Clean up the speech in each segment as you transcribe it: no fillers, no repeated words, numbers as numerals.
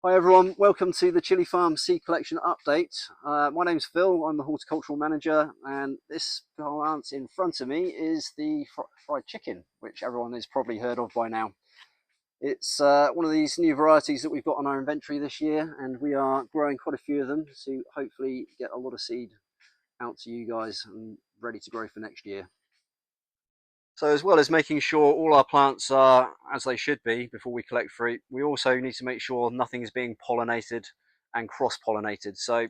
Hi everyone, welcome to the Chilli Farm seed collection update. My name's Phil, I'm the horticultural manager, and this plant in front of me is the fried chicken, which everyone has probably heard of by now. It's one of these new varieties that we've got on our inventory this year, and we are growing quite a few of them to hopefully get a lot of seed out to you guys and ready to grow for next year. So as well as making sure all our plants are as they should be before we collect fruit, we also need to make sure nothing is being pollinated and cross-pollinated. So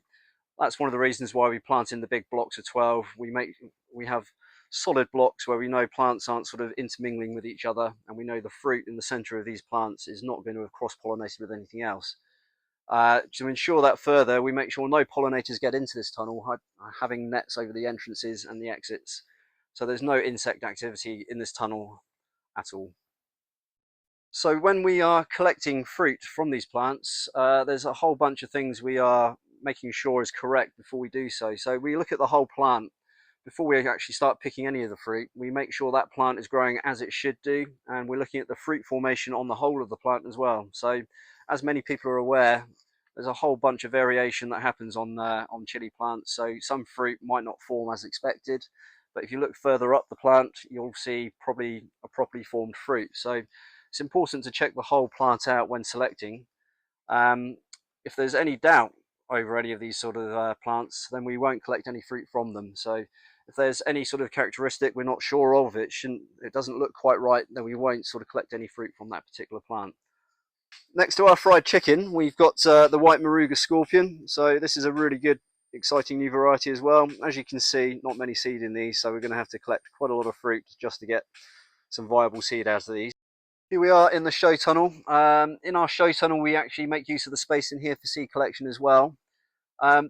that's one of the reasons why we plant in the big blocks of 12. We have solid blocks where we know plants aren't sort of intermingling with each other, and we know the fruit in the center of these plants is not going to have cross-pollinated with anything else. To ensure that further, we make sure no pollinators get into this tunnel, having nets over the entrances and the exits. So there's no insect activity in this tunnel at all. So when we are collecting fruit from these plants, there's a whole bunch of things we are making sure is correct before we do so. So we look at the whole plant before we actually start picking any of the fruit. We make sure that plant is growing as it should do, and we're looking at the fruit formation on the whole of the plant as well. So as many people are aware, there's a whole bunch of variation that happens on chili plants. So some fruit might not form as expected, but if you look further up the plant, you'll see probably a properly formed fruit. So it's important to check the whole plant out when selecting. If there's any doubt over any of these sort of plants, then we won't collect any fruit from them. So if there's any sort of characteristic we're not sure of, it doesn't look quite right, then we won't sort of collect any fruit from that particular plant. Next to our fried chicken, we've got the white Moruga scorpion. So this is a really good, exciting new variety as well. As you can see, not many seed in these, so we're going to have to collect quite a lot of fruit just to get some viable seed out of these. Here we are in the show tunnel. In our show tunnel, we actually make use of the space in here for seed collection as well.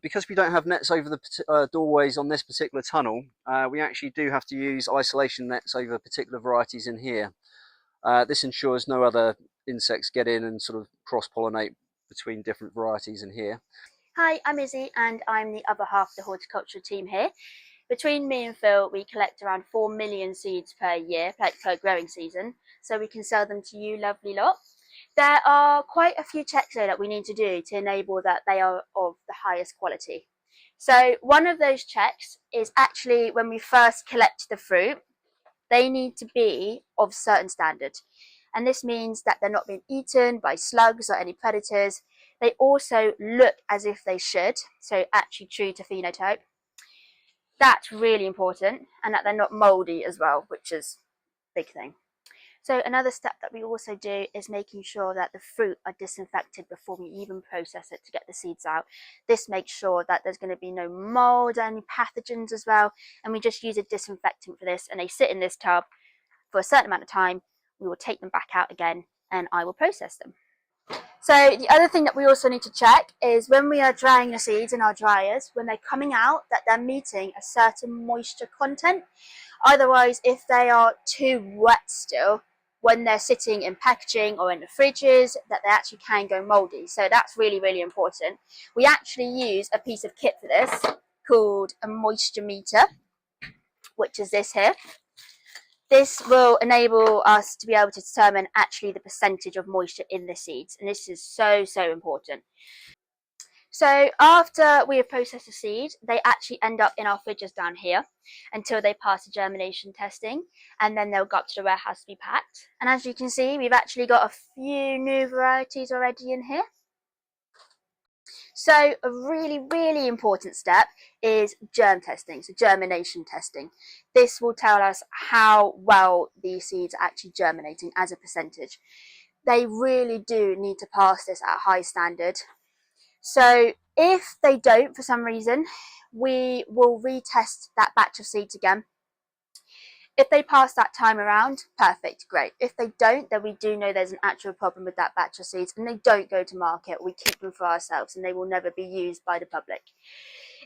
Because we don't have nets over the doorways on this particular tunnel, we actually do have to use isolation nets over particular varieties in here. This ensures no other insects get in and sort of cross-pollinate between different varieties in here. Hi, I'm Izzy and I'm the other half of the horticultural team here. Between me and Phil, we collect around 4 million seeds per year, per growing season, so we can sell them to you lovely lot. There are quite a few checks though that we need to do to enable that they are of the highest quality. So one of those checks is actually when we first collect the fruit, they need to be of certain standard. And this means that they're not being eaten by slugs or any predators. They also look as if they should, so actually true to phenotype. That's really important, and that they're not moldy as well, which is a big thing. So another step that we also do is making sure that the fruit are disinfected before we even process it to get the seeds out. This makes sure that there's going to be no mold or any pathogens as well, and we just use a disinfectant for this, and they sit in this tub for a certain amount of time. We will take them back out again and I will process them. So the other thing that we also need to check is when we are drying the seeds in our dryers, when they're coming out, that they're meeting a certain moisture content. Otherwise, if they are too wet still, when they're sitting in packaging or in the fridges, that they actually can go moldy. So that's really, really important. We actually use a piece of kit for this called a moisture meter, which is this here. This will enable us to be able to determine actually the percentage of moisture in the seeds, and this is so, so important. So after we have processed the seed, they actually end up in our fridges down here until they pass the germination testing, and then they'll go up to the warehouse to be packed. And as you can see, we've actually got a few new varieties already in here. So a really, really important step is germ testing, so germination testing. This will tell us how well these seeds are actually germinating as a percentage. They really do need to pass this at a high standard. So if they don't for some reason, we will retest that batch of seeds again. If they pass that time around, perfect, great. If they don't, then we do know there's an actual problem with that batch of seeds and they don't go to market. We keep them for ourselves and they will never be used by the public.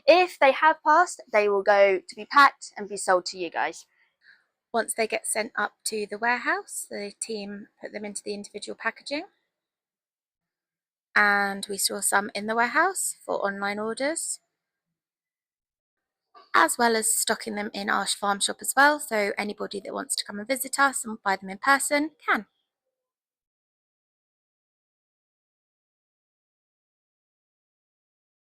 If they have passed, they will go to be packed and be sold to you guys. Once they get sent up to the warehouse, the team put them into the individual packaging. And we store some in the warehouse for online orders, as well as stocking them in our farm shop as well, so anybody that wants to come and visit us and buy them in person can.